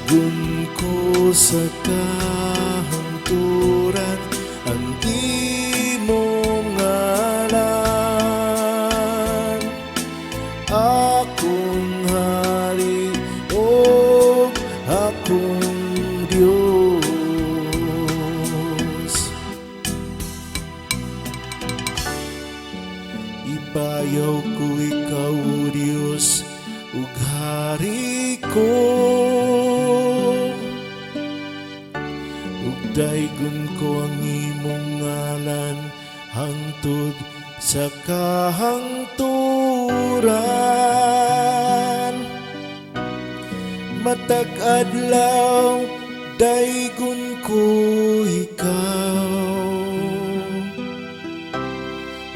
Gun ko sa kahangturan ang imong ngalan, akong hari o akong Diyos. Ipayaw ko ikaw, Diyos, ug hari ko, ug daygon ko ang imong ngalan hangtod sa kahangturan. Matag adlaw daygon ko ikaw,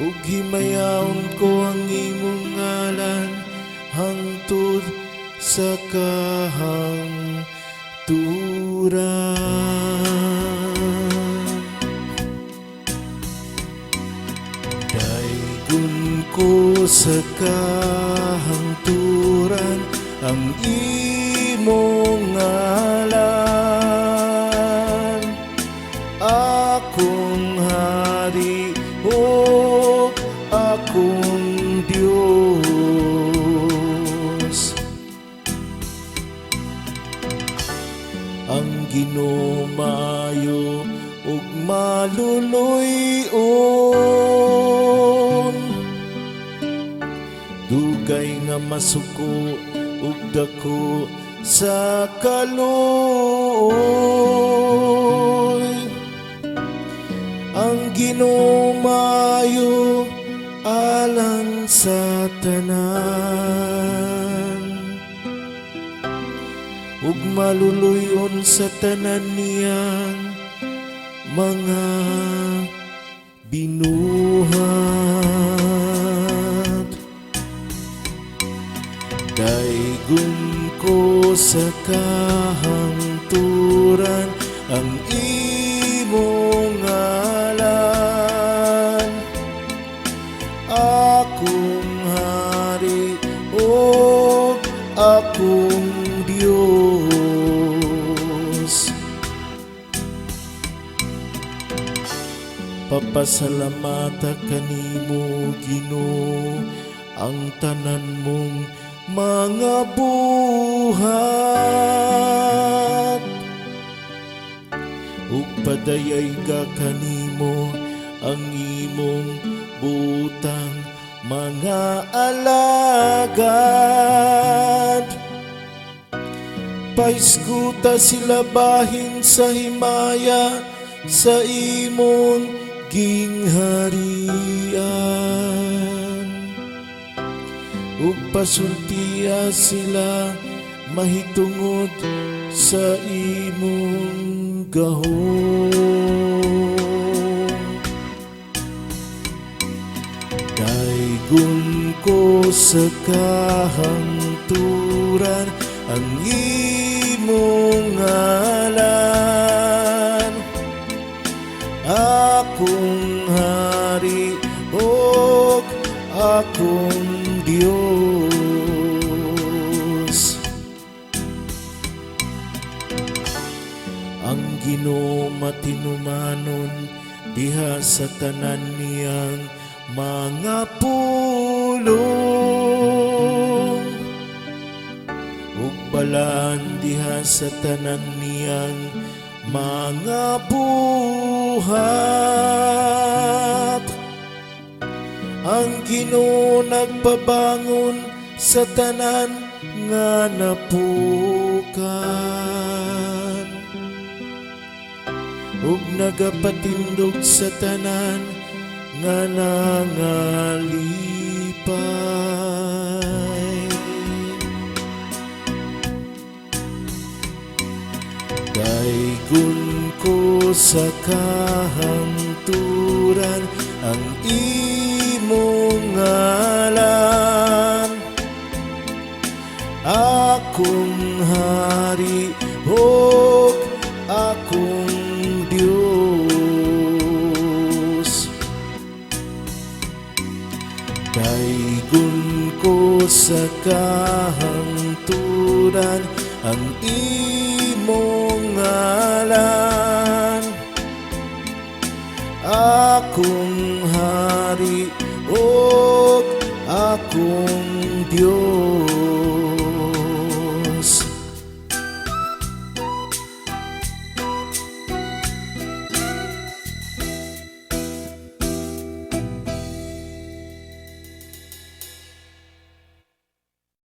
ug himayaon ko ang imong ngalan hangtod sa kahangturan. Daygon ko sa kahangturan ang imong ngalan, akong hari o akong Diyos. Ang Ginoo maayo ug maluluy-on, dugay nga masuko ug dako sa kaluoy. Ang Ginoo maayo alang sa tanan, ug maluluyon sa tanan niyang mga binuhat. Daygon ko sa kahangturan ang imong ngalan, akong hari o akong Diyos. Papasalamata kanimo, Ginoo, ang tanan mong mga buhat, ug padayay ka kanimo ang imong butang mga alagad. Paisguta sila bahin sa himaya sa imong gingharian, ug pasultiya sila mahitungod sa imong gahom. Daygon ko sa kahangturan ang imong ngalan, akong hari o akong Diyos. Ang Ginoo matinumanon diha sa tanan niyang mga pulong, ug balaan diha sa tanan niyang mga buhat. Ang Ginoo nagpabangon sa tanan nga napukan, ug nagapatindog sa tanan nga nangalipay. Daygon ko sa kahangturan ang imong ngalan, akong hari o akong Diyos. Daygon ko sa kahangturan ang imong ngalan. Akong hari o akong Diyos,